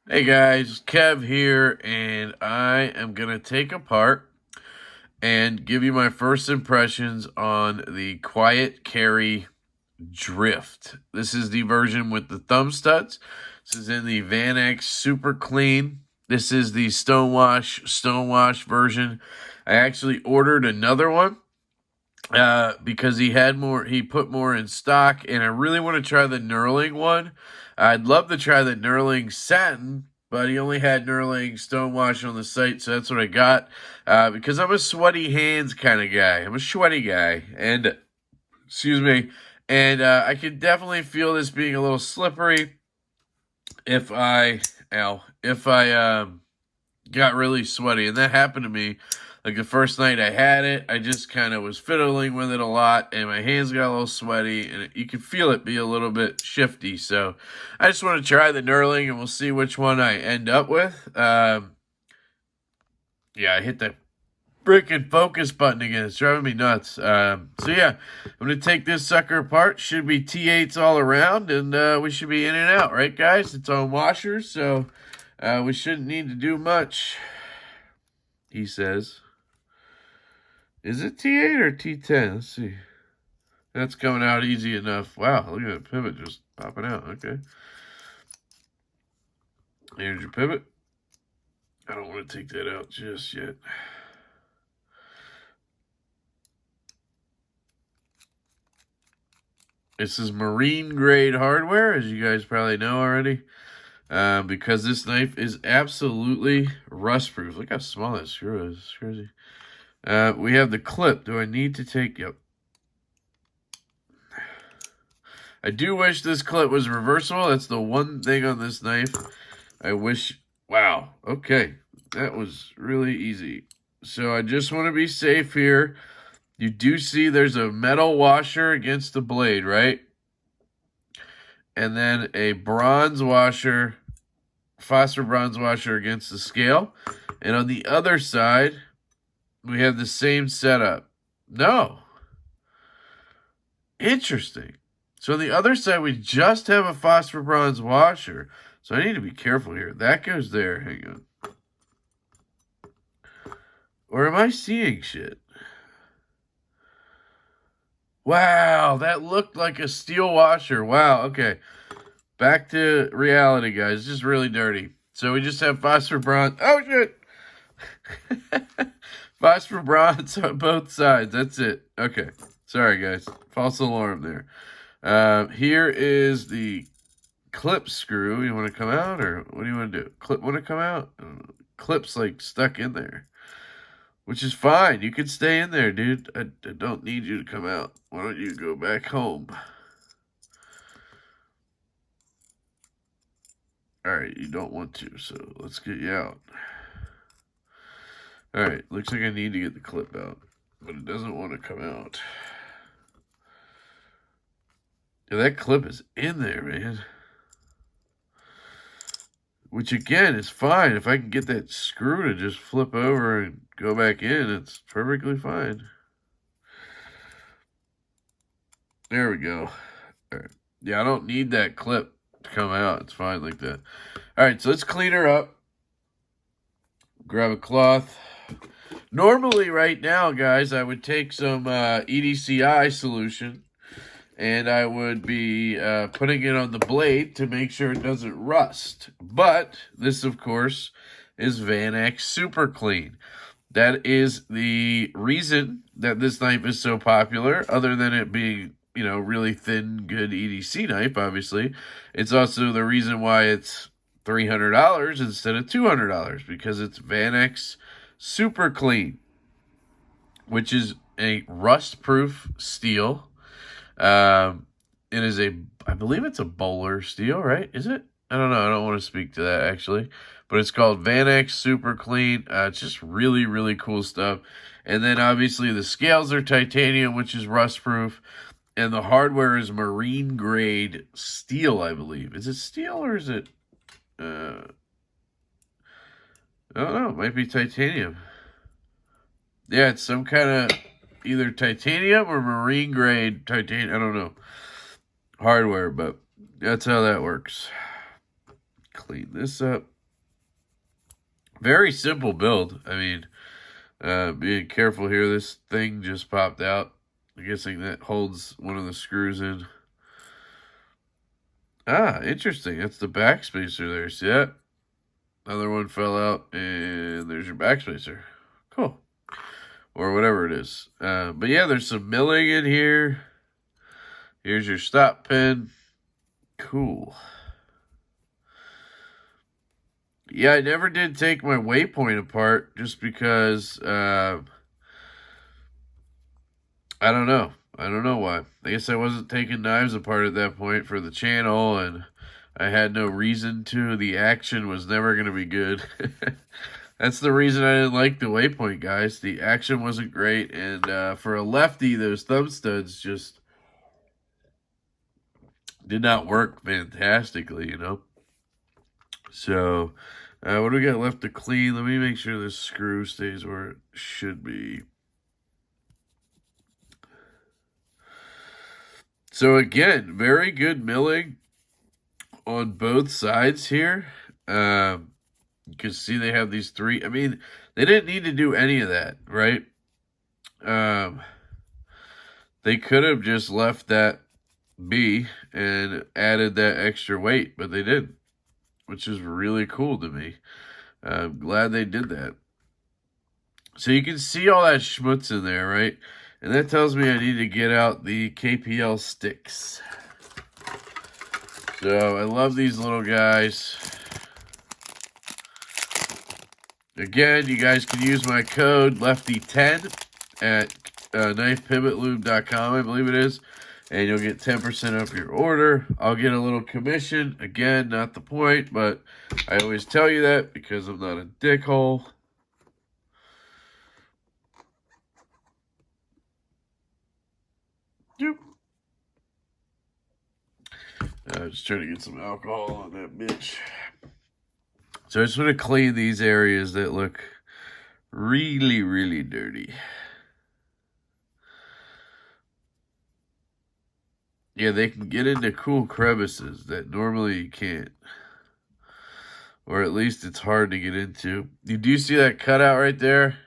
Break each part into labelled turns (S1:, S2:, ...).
S1: Hey guys, Kev here, and I am going to take apart and give you my first impressions on the Quiet Carry Drift. This is the version with the thumb studs. This is in the Van X Super Clean. This is the Stonewash version. I actually ordered another one because he put more in stock, and I really want to try the knurling one. I'd love to try the knurling satin, but he only had knurling stonewash on the site, so that's what I got. Because I'm a sweaty hands kind of guy. I'm a sweaty guy, and excuse me, and I can definitely feel this being a little slippery if I got really sweaty, and that happened to me. Like the first night I had it, I just kind of was fiddling with it a lot, and my hands got a little sweaty, and you can feel it be a little bit shifty. So I just want to try the knurling, and we'll see which one I end up with. Yeah, I hit that freaking focus button again. It's driving me nuts. So yeah, I'm going to take this sucker apart. Should be T8s all around, and we should be in and out, right, guys? It's on washers, so we shouldn't need to do much, he says. Is it T8 or T10? Let's see. That's coming out easy enough. Wow, look at that pivot just popping out. Okay. Here's your pivot. I don't want to take that out just yet. This is marine grade hardware, as you guys probably know already. Because this knife is absolutely rust proof. Look how small that screw is. It's crazy. We have the clip. Do I need to take... Yep. I do wish this clip was reversible. That's the one thing on this knife I wish... Wow. Okay. That was really easy. So I just want to be safe here. You do see there's a metal washer against the blade, right? And then a bronze washer, phosphor bronze washer against the scale. And on the other side, we have the same setup. No. Interesting. So on the other side, we just have a phosphor bronze washer. So I need to be careful here. That goes there. Hang on. Or am I seeing shit? Wow, that looked like a steel washer. Wow, okay. Back to reality, guys. It's just really dirty. So we just have phosphor bronze. Oh, shit. Phosphor bronze on both sides. That's it. Okay. Sorry, guys. False alarm there. Here is the clip screw. You want to come out, or what do you want to do? Clip want to come out? Clip's like stuck in there, which is fine. You can stay in there, dude. I don't need you to come out. Why don't you go back home? Alright, you don't want to, so let's get you out. Alright, looks like I need to get the clip out, but it doesn't want to come out. Yeah, that clip is in there, man. Which, again, is fine. If I can get that screw to just flip over and go back in, it's perfectly fine. There we go. All right. Yeah, I don't need that clip to come out. It's fine like that. All right, so let's clean her up. Grab a cloth. Normally, right now, guys, I would take some EDCI solution, and I would be putting it on the blade to make sure it doesn't rust. But this, of course, is Van X Super Clean. That is the reason that this knife is so popular, other than it being, you know, really thin, good EDC knife, obviously. It's also the reason why it's $300 instead of $200, because it's Van X Super Clean, which is a rust-proof steel. It is I believe it's a bowler steel, right? Is it? I don't know. I don't want to speak to that, actually. But it's called Van X Super Clean. It's just really, really cool stuff. And then, obviously, the scales are titanium, which is rust-proof. And the hardware is marine-grade steel, I believe. Is it steel or is it... I don't know. It might be titanium. Yeah, it's some kind of either titanium or marine grade titanium. I don't know. Hardware, but that's how that works. Clean this up. Very simple build. I mean, being careful here. This thing just popped out. I'm guessing that holds one of the screws in. Ah, interesting. That's the backspacer there. See that? Another one fell out, and there's your backspacer. Cool. Or whatever it is. But yeah, there's some milling in here. Here's your stop pin. Cool. Yeah, I never did take my waypoint apart just because, I don't know. I don't know why. I guess I wasn't taking knives apart at that point for the channel, and I had no reason to. The action was never going to be good. That's the reason I didn't like the waypoint, guys. The action wasn't great, and for a lefty, those thumb studs just did not work fantastically, you know? So, what do we got left to clean? Let me make sure this screw stays where it should be. So again, very good milling on both sides here. You can see they have these three. I mean, they didn't need to do any of that, right? They could have just left that be and added that extra weight, but they didn't, which is really cool to me. I'm glad they did that. So you can see all that schmutz in there, right? And that tells me I need to get out the KPL sticks. So I love these little guys. Again, you guys can use my code Lefty10 at knifepivotlube.com, I believe it is. And you'll get 10% off your order. I'll get a little commission. Again, not the point, but I always tell you that because I'm not a dickhole. Just trying to get some alcohol on that bitch. So I just want to clean these areas that look really, really dirty. Yeah, they can get into cool crevices that normally you can't. Or at least it's hard to get into. You do see that cutout right there?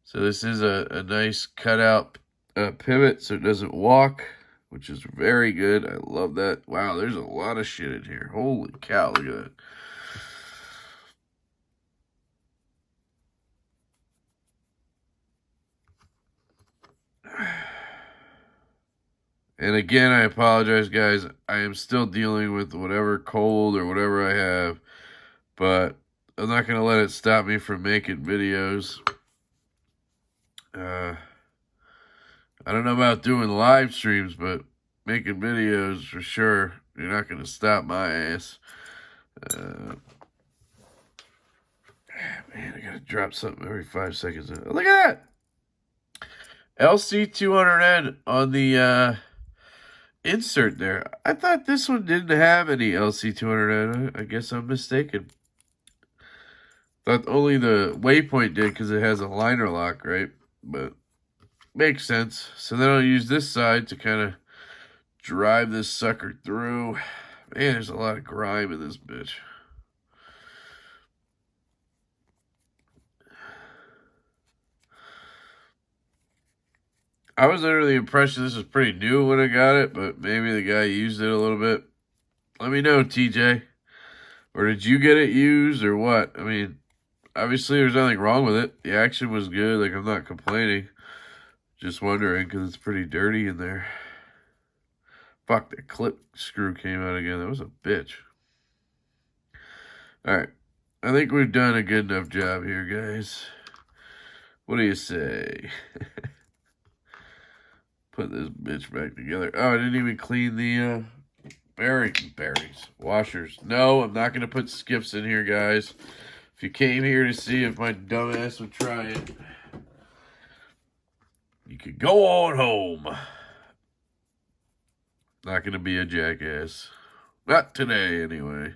S1: So this is a nice cutout pivot so it doesn't walk, which is very good. I love that. Wow, there's a lot of shit in here. Holy cow, look at that. And again, I apologize, guys. I am still dealing with whatever cold or whatever I have, but I'm not going to let it stop me from making videos. I don't know about doing live streams, but making videos for sure. You're not going to stop my ass. Man, I got to drop something every 5 seconds. Look at that! LC200N on the insert there. I thought this one didn't have any LC200N. I guess I'm mistaken. Thought only the waypoint did because it has a liner lock, right? But makes sense. So then I'll use this side to kind of drive this sucker through. Man, there's a lot of grime in this bitch. I was under the impression this was pretty new when I got it, but maybe the guy used it a little bit. Let me know, TJ. Or did you get it used or what? I mean, obviously there's nothing wrong with it. The action was good. Like, I'm not complaining. Just wondering because it's pretty dirty in there. Fuck, the clip screw came out again. That was a bitch. Alright. I think we've done a good enough job here, guys. What do you say? Put this bitch back together. Oh, I didn't even clean the bearings, washers. No, I'm not going to put skips in here, guys. If you came here to see if my dumbass would try it, you could go on home. Not going to be a jackass. Not today, anyway.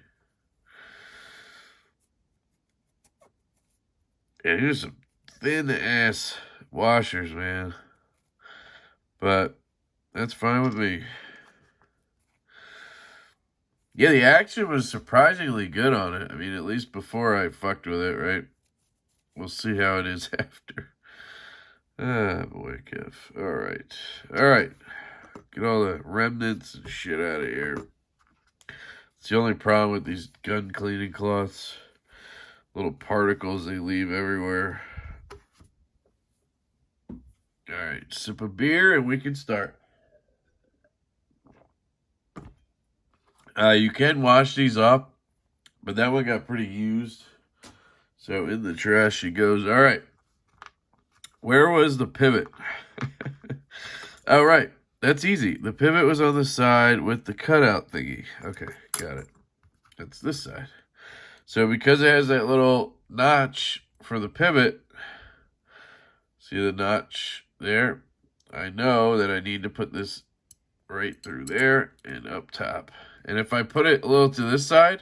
S1: Yeah, here's some thin-ass washers, man. But that's fine with me. Yeah, the action was surprisingly good on it. I mean, at least before I fucked with it, right? We'll see how it is after. Ah, boy, Kev. Alright. Alright. Get all the remnants and shit out of here. It's the only problem with these gun cleaning cloths. Little particles they leave everywhere. Alright, sip of beer and we can start. You can wash these off, but that one got pretty used. So in the trash she goes. Alright. Where was the pivot? All right. That's easy. The pivot was on the side with the cutout thingy. Okay, got it. That's this side. So because it has that little notch for the pivot, see the notch there? I know that I need to put this right through there and up top. And if I put it a little to this side,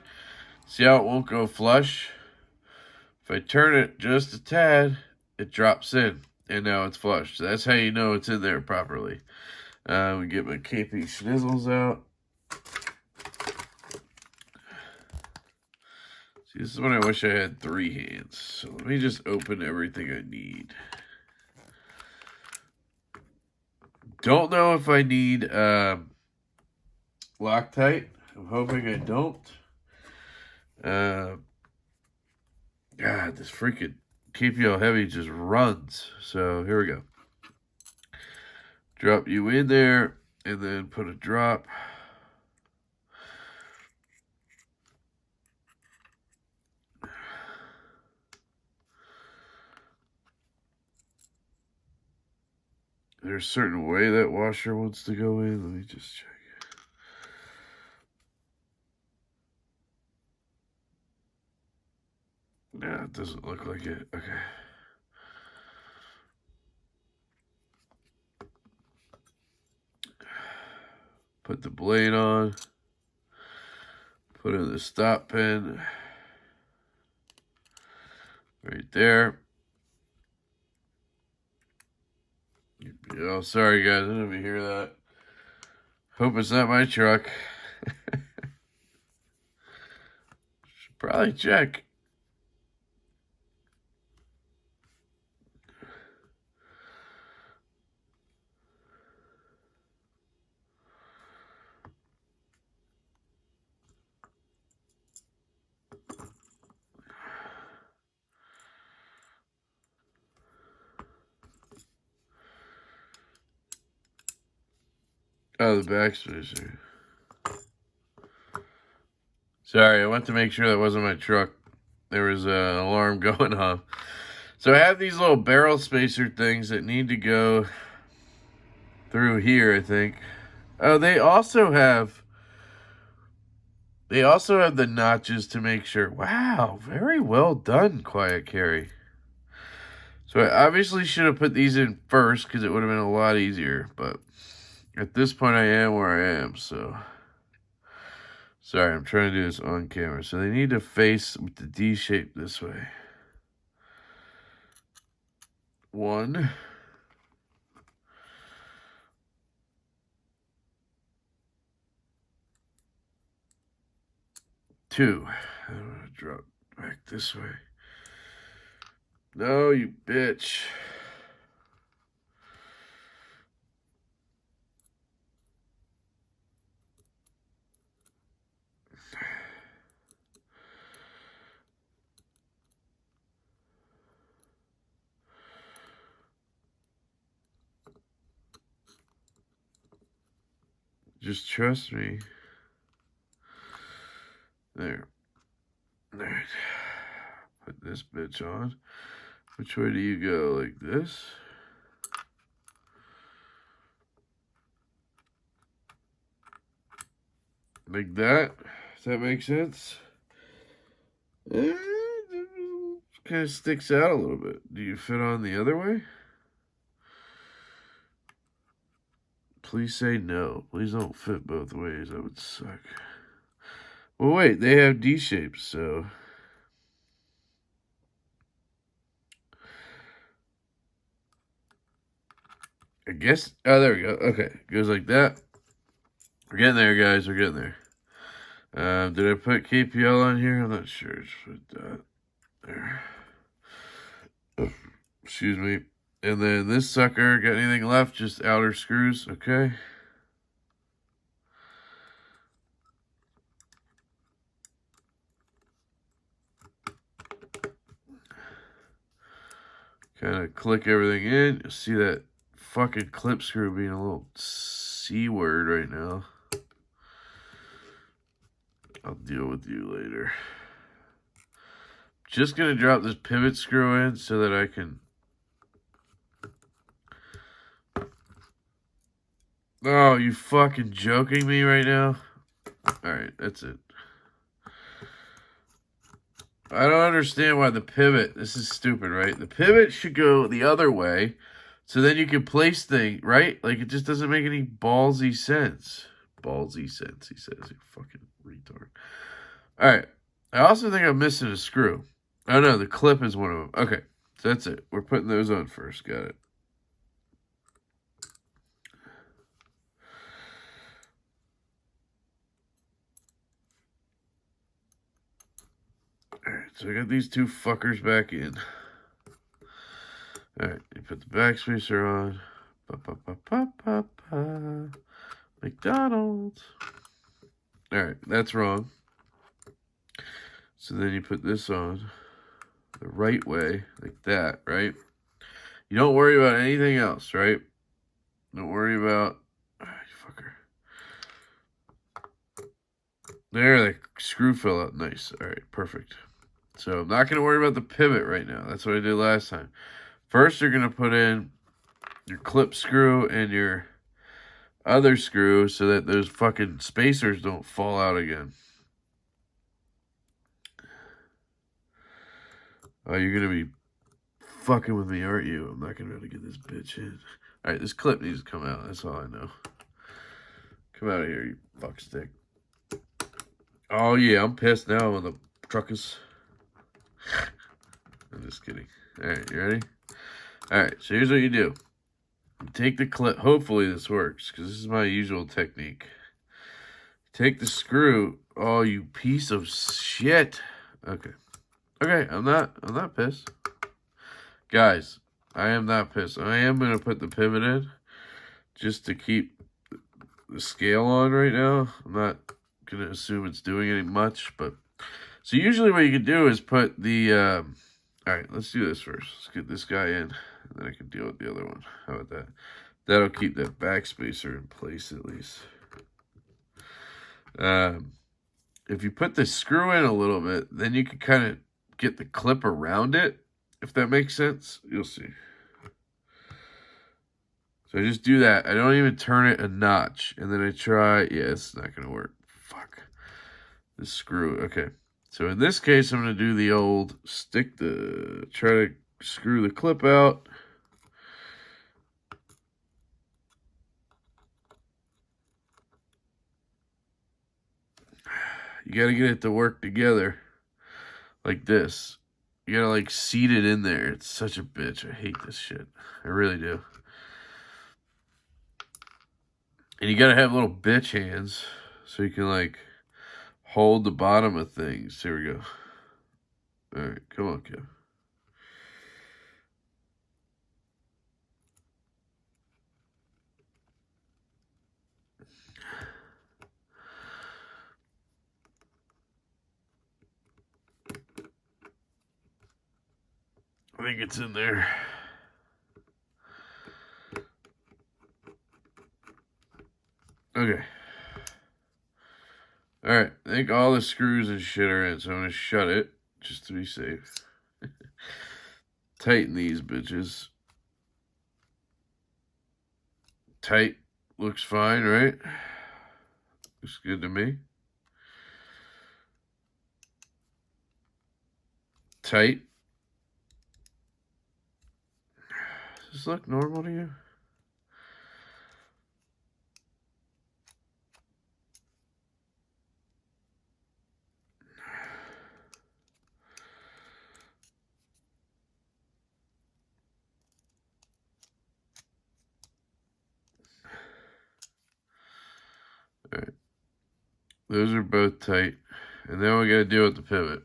S1: see how it won't go flush? If I turn it just a tad, it drops in. And now it's flush. So that's how you know it's in there properly. We get my KP schnizzles out. See, this is when I wish I had 3 hands. So let me just open everything I need. Don't know if I need Loctite. I'm hoping I don't. God, this freaking KPL Heavy just runs. So here we go. Drop you in there and then put a drop. There's a certain way that washer wants to go in. Let me just check. Nah, it doesn't look like it. Okay. Put the blade on. Put in the stop pin. Right there. Oh, sorry guys, I didn't even hear that. Hope it's not my truck. Should probably check. Oh, the backspacer. Sorry, I went to make sure that wasn't my truck. There was an alarm going off. So I have these little barrel spacer things that need to go through here, I think. Oh, they also have the notches to make sure. Wow, very well done, Quiet Carry. So I obviously should have put these in first because it would have been a lot easier. But at this point, I am where I am, so... Sorry, I'm trying to do this on camera. So they need to face with the D shape this way. 1. 2. I'm going to drop back this way. No, you bitch. Just trust me. There. Alright. Put this bitch on. Which way do you go? Like this? Like that? Does that make sense? It kind of sticks out a little bit. Do you fit on the other way? Please say no. Please don't fit both ways. That would suck. Well, wait. They have D shapes, so... I guess. Oh, there we go. Okay. Goes like that. We're getting there, guys. We're getting there. Did I put KPL on here? I'm not sure. Just put that there. Excuse me. And then this sucker, got anything left? Just outer screws, okay? Kind of click everything in. You'll see that fucking clip screw being a little C word right now. I'll deal with you later. Just gonna drop this pivot screw in so that I can... Oh, you fucking joking me right now? Alright, that's it. I don't understand why the pivot... This is stupid, right? The pivot should go the other way, so then you can place things, right? Like, it just doesn't make any ballsy sense. Ballsy sense, he says. You fucking retard. Alright. I also think I'm missing a screw. Oh, no, the clip is one of them. Okay, so that's it. We're putting those on first. Got it. Alright, so I got these two fuckers back in. Alright, you put the backspacer on. Ba-ba-ba-ba-ba-ba. McDonald's. Alright, that's wrong. So then you put this on the right way, like that, right? You don't worry about anything else, right? Don't worry about... Oh, you fucker. There, the screw fell out nice. Alright, perfect. So I'm not going to worry about the pivot right now. That's what I did last time. First, you're going to put in your clip screw and your other screw so that those fucking spacers don't fall out again. Oh, you're going to be fucking with me, aren't you? I'm not going to be able to get this bitch in. Alright, this clip needs to come out. That's all I know. Come out of here, you fuckstick. Oh, yeah, I'm pissed now on the truckers. I'm just kidding. Alright, you ready? Alright, so here's what you do. You take the clip. Hopefully this works, because this is my usual technique. Take the screw. Oh, you piece of shit. Okay. Okay, I'm not pissed. Guys, I am not pissed. I am going to put the pivot in just to keep the scale on right now. I'm not going to assume it's doing any much, but... So usually what you can do is put the... Alright, let's do this first. Let's get this guy in, and then I can deal with the other one. How about that? That'll keep that backspacer in place at least. If you put the screw in a little bit, then you can kind of get the clip around it, if that makes sense. You'll see. So I just do that. I don't even turn it a notch. And then I try. Yeah, it's not going to work. Fuck. The screw. Okay. So in this case, I'm going to do the old try to screw the clip out. You got to get it to work together like this. You got to like seat it in there. It's such a bitch. I hate this shit. I really do. And you got to have little bitch hands so you can like hold the bottom of things. Here we go. All right, come on, Kev. I think it's in there. Okay. Alright, I think all the screws and shit are in, so I'm going to shut it, just to be safe. Tighten these bitches. Tight. Looks fine, right? Looks good to me. Tight. Does this look normal to you? Those are both tight. And then we got to deal with the pivot.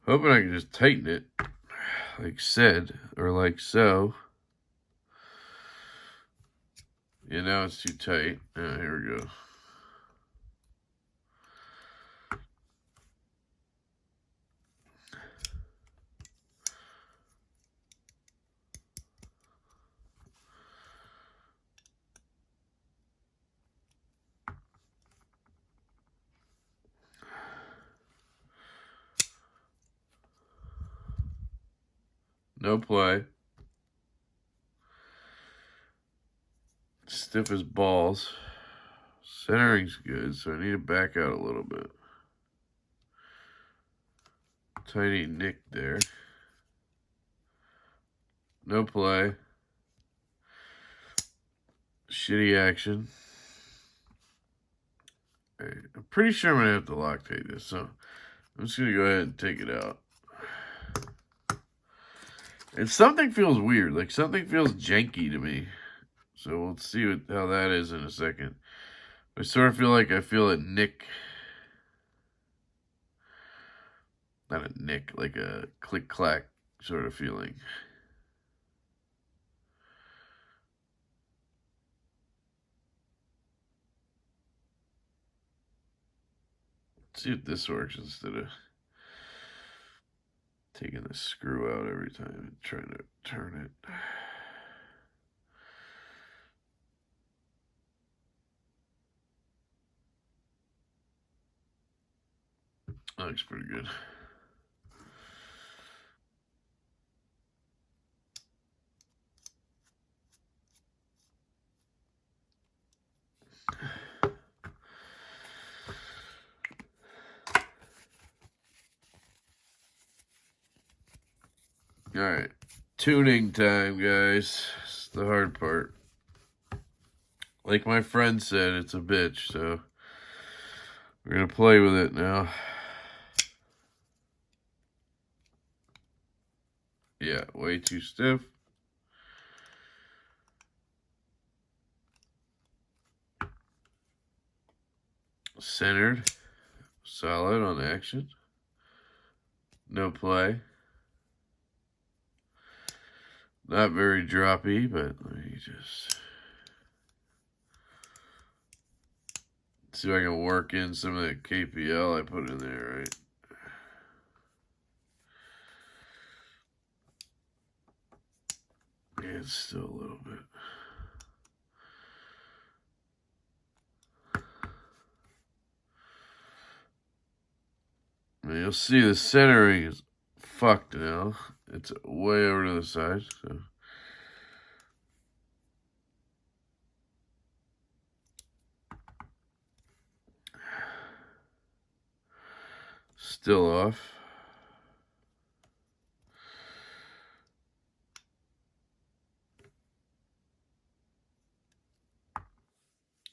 S1: Hoping I can just tighten it, like said, or like so. Yeah, now it's too tight. Here we go. No play. Stiff as balls. Centering's good, so I need to back out a little bit. Tiny nick there. No play. Shitty action. Right, I'm pretty sure I'm going to have to Loctite this, so I'm just going to go ahead and take it out. And something feels weird. Like, something feels janky to me. So we'll see how that is in a second. I sort of feel like I feel a nick. Not a nick, like a click-clack sort of feeling. Let's see if this works instead of taking the screw out every time and trying to turn it. That looks pretty good. All right, tuning time, guys. It's the hard part. Like my friend said, it's a bitch, so we're going to play with it now. Yeah, way too stiff. Centered. Solid on action. No play. Not very droppy, but let me just see if I can work in some of that KPL I put in there, right? Yeah, it's still a little bit. I mean, you'll see the centering is fucked now. It's way over to the side, so. Still off.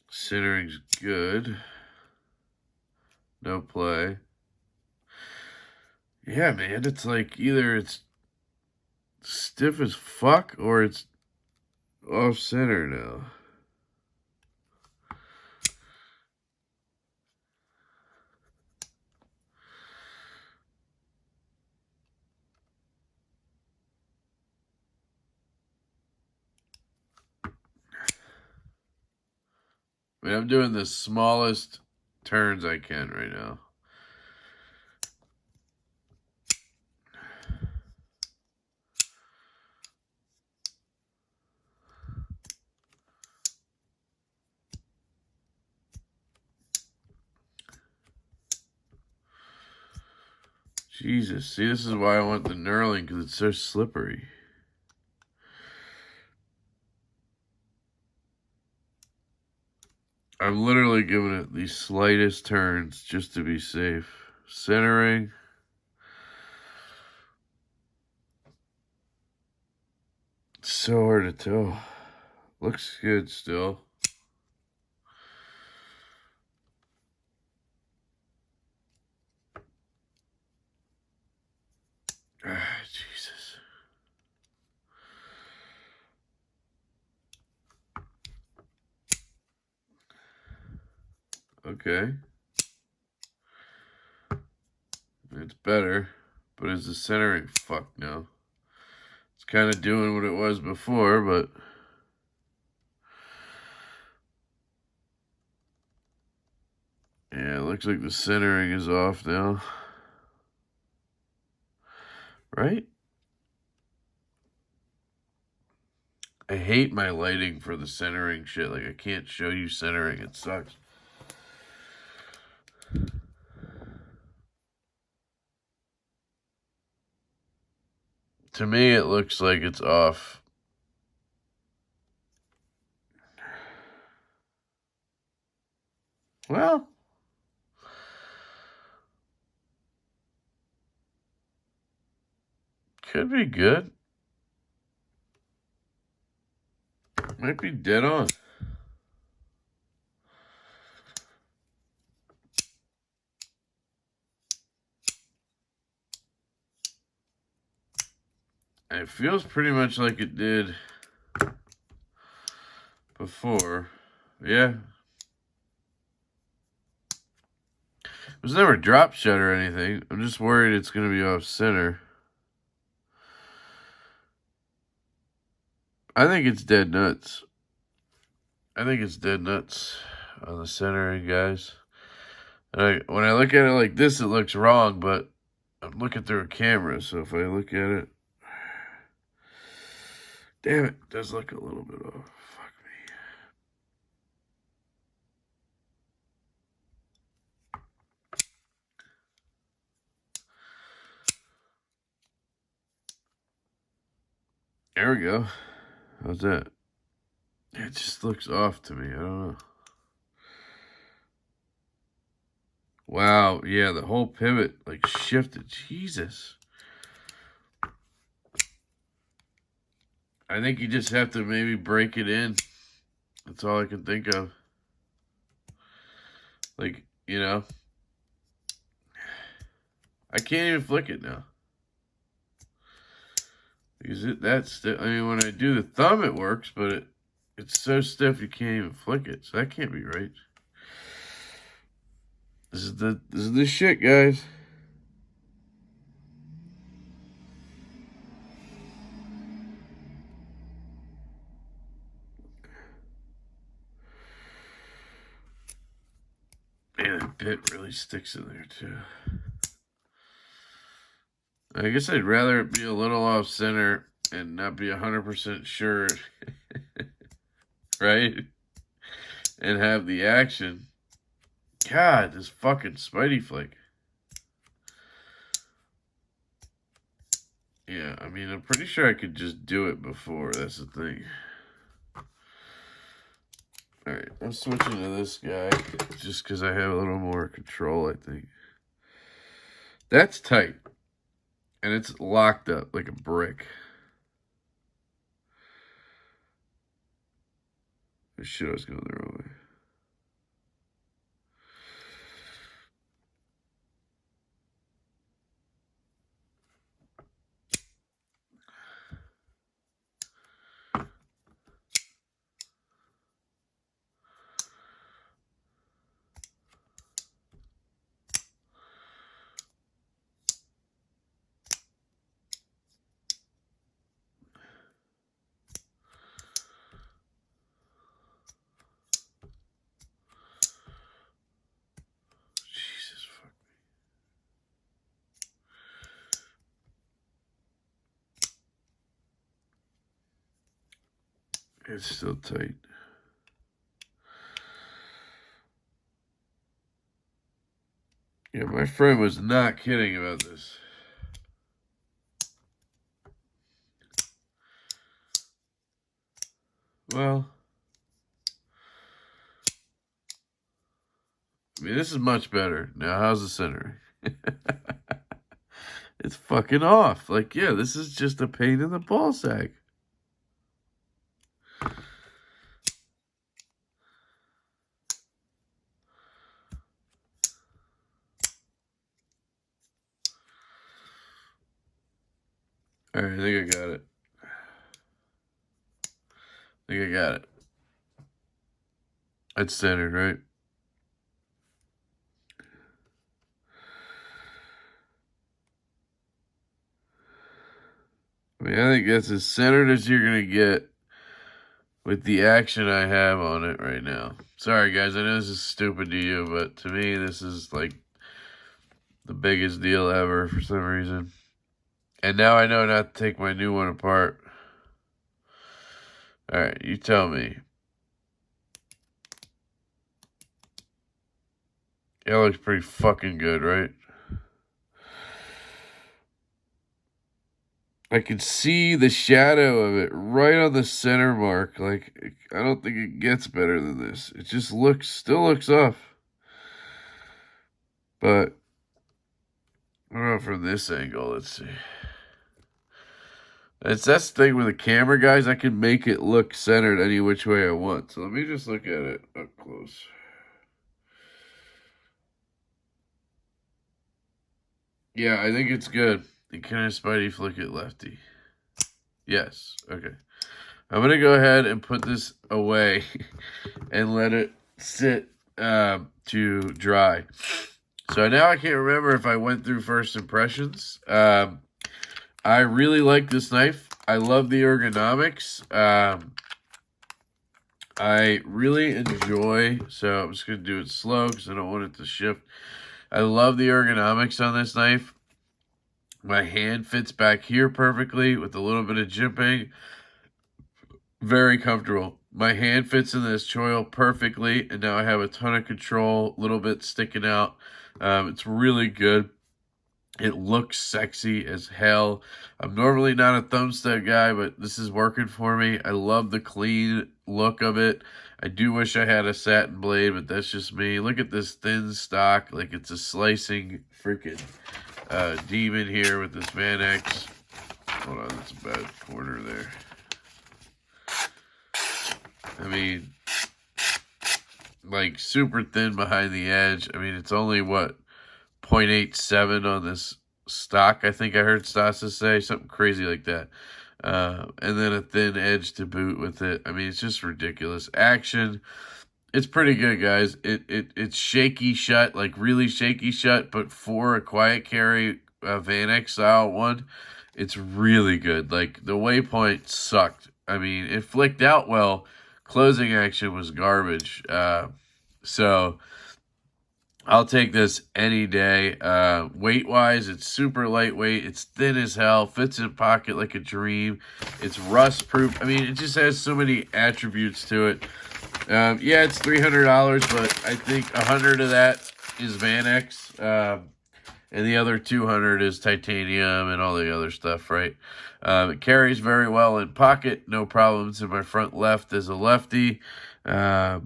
S1: Centering's good. No play. Yeah, man, it's like either it's stiff as fuck or it's off center now. I mean, I'm doing the smallest turns I can right now. Jesus, see, this is why I want the knurling, because it's so slippery. I'm literally giving it the slightest turns just to be safe. Centering. It's so hard to tell. Looks good still. Ah, Jesus. Okay. It's better. But is the centering fucked now? It's kind of doing what it was before, but... Yeah, it looks like the centering is off now. Right? I hate my lighting for the centering shit. Like, I can't show you centering. It sucks. To me, it looks like it's off. Well, could be good. Might be dead on. It feels pretty much like it did before. Yeah. It was never drop shut or anything. I'm just worried it's going to be off center. I think it's dead nuts. I think it's dead nuts on the centering, guys. And when I look at it like this, it looks wrong, but I'm looking through a camera, so if I look at it... Damn it does look a little bit off. Fuck me. There we go. How's that? It just looks off to me. I don't know. Wow, yeah, the whole pivot like shifted. Jesus. I think you just have to maybe break it in. That's all I can think of. Like, you know. I can't even flick it now. Because I mean, when I do the thumb, it works, but it's so stiff you can't even flick it. So that can't be right. This is the shit, guys. Man, that bit really sticks in there too. I guess I'd rather it be a little off center and not be 100% sure, right? And have the action. God, this fucking Spidey flick. Yeah, I mean, I'm pretty sure I could just do it before. That's the thing. Alright, I'm switching to this guy just because I have a little more control, I think. That's tight. And it's locked up like a brick. Oh, shit, I was going the wrong way. Jesus, fuck me. It's still tight. Yeah, my friend was not kidding about this. Well, I mean, this is much better. Now, how's the center? It's fucking off. Like, yeah, this is just a pain in the ball sack. Alright, I think I got it. I think I got it. It's centered, right? mean, I think that's as centered as you're going to get with the action I have on it right now. Sorry, guys. I know this is stupid to you, but to me, this is like the biggest deal ever for some reason. And now I know not to take my new one apart. All right, you tell me. It looks pretty fucking good, right? I can see the shadow of it right on the center mark. Like, I don't think it gets better than this. It just still looks off. But, I don't know from this angle. Let's see. That's the thing with the camera, guys. I can make it look centered any which way I want. So let me just look at it up close. Yeah, I think it's good. Can I Spidey flick it lefty? Yes. Okay. I'm going to go ahead and put this away and let it sit to dry. So now I can't remember if I went through first impressions. I really like this knife. I love the ergonomics. I really enjoy, so I'm just going to do it slow because I don't want it to shift. I love the ergonomics on this knife. My hand fits back here perfectly with a little bit of jimping. Very comfortable. My hand fits in this choil perfectly, and now I have a ton of control, a little bit sticking out. It's really good. It looks sexy as hell. I'm normally not a thumb stud guy, but this is working for me. I love the clean look of it. I do wish I had a satin blade, but that's just me. Look at this thin stock. Like it's a slicing freaking demon here with this Van X. Hold on, that's a bad corner there. I mean, like super thin behind the edge. I mean, it's only what, 0.87 on this stock, I think I heard Stassi say, something crazy like that. And then a thin edge to boot with it. I mean, it's just ridiculous. Action, it's pretty good, guys. It's shaky shut, like really shaky shut, but for a quiet carry Van X style one, it's really good. Like, the waypoint sucked. I mean, it flicked out well. Closing action was garbage. So I'll take this any day. Weight-wise, it's super lightweight. It's thin as hell. Fits in pocket like a dream. It's rust-proof. I mean, it just has so many attributes to it. Yeah, it's $300, but I think $100 of that is Van X. And the other $200 is titanium and all the other stuff, right? It carries very well in pocket. No problems in my front left as a lefty. It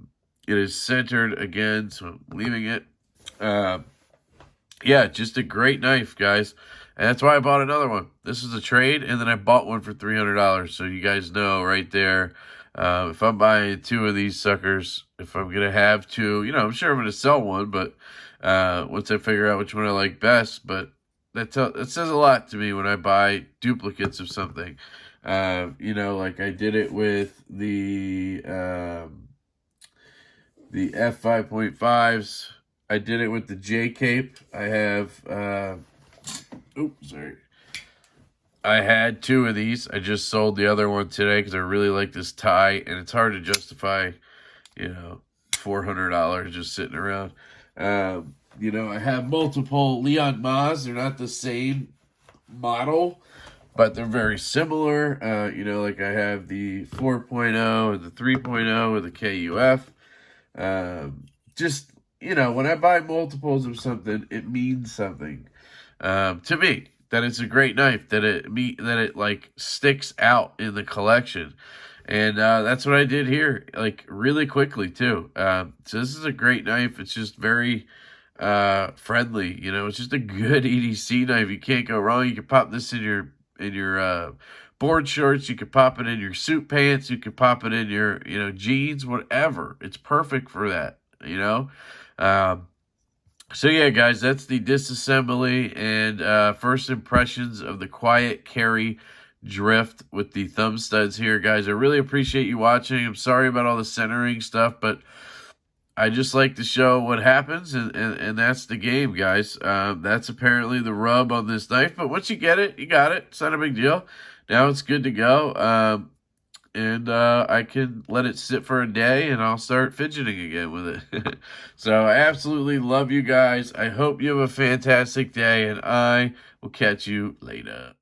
S1: is centered again, so I'm leaving it. Yeah, just a great knife, guys. And that's why I bought another one. This is a trade, and then I bought one for $300. So you guys know right there, if I'm buying two of these suckers, if I'm going to have two, you know, I'm sure I'm going to sell one, but once I figure out which one I like best, but that says a lot to me when I buy duplicates of something. You know, like I did it with the F5.5s. I did it with the J-Cape. I have, oops, sorry. I had two of these. I just sold the other one today because I really like this tie, and it's hard to justify, you know, $400 just sitting around. You know, I have multiple Leon Mas. They're not the same model, but they're very similar. You know, like I have the 4.0 and the 3.0 with the KUF. Just, you know, when I buy multiples of something, it means something to me. That it's a great knife. That it like sticks out in the collection, and that's what I did here. Like really quickly too. So this is a great knife. It's just very friendly. You know, it's just a good EDC knife. You can't go wrong. You can pop this in your board shorts. You can pop it in your suit pants. You can pop it in your jeans. Whatever. It's perfect for that. You know. So yeah, guys, that's the disassembly and first impressions of the quiet carry drift with the thumb studs here, guys. I really appreciate you watching. I'm sorry about all the centering stuff, but I just like to show what happens, and that's the game, guys. That's apparently the rub on this knife, but once you get it, you got it. It's not a big deal. Now it's good to go, and I can let it sit for a day, and I'll start fidgeting again with it. So I absolutely love you guys. I hope you have a fantastic day, and I will catch you later.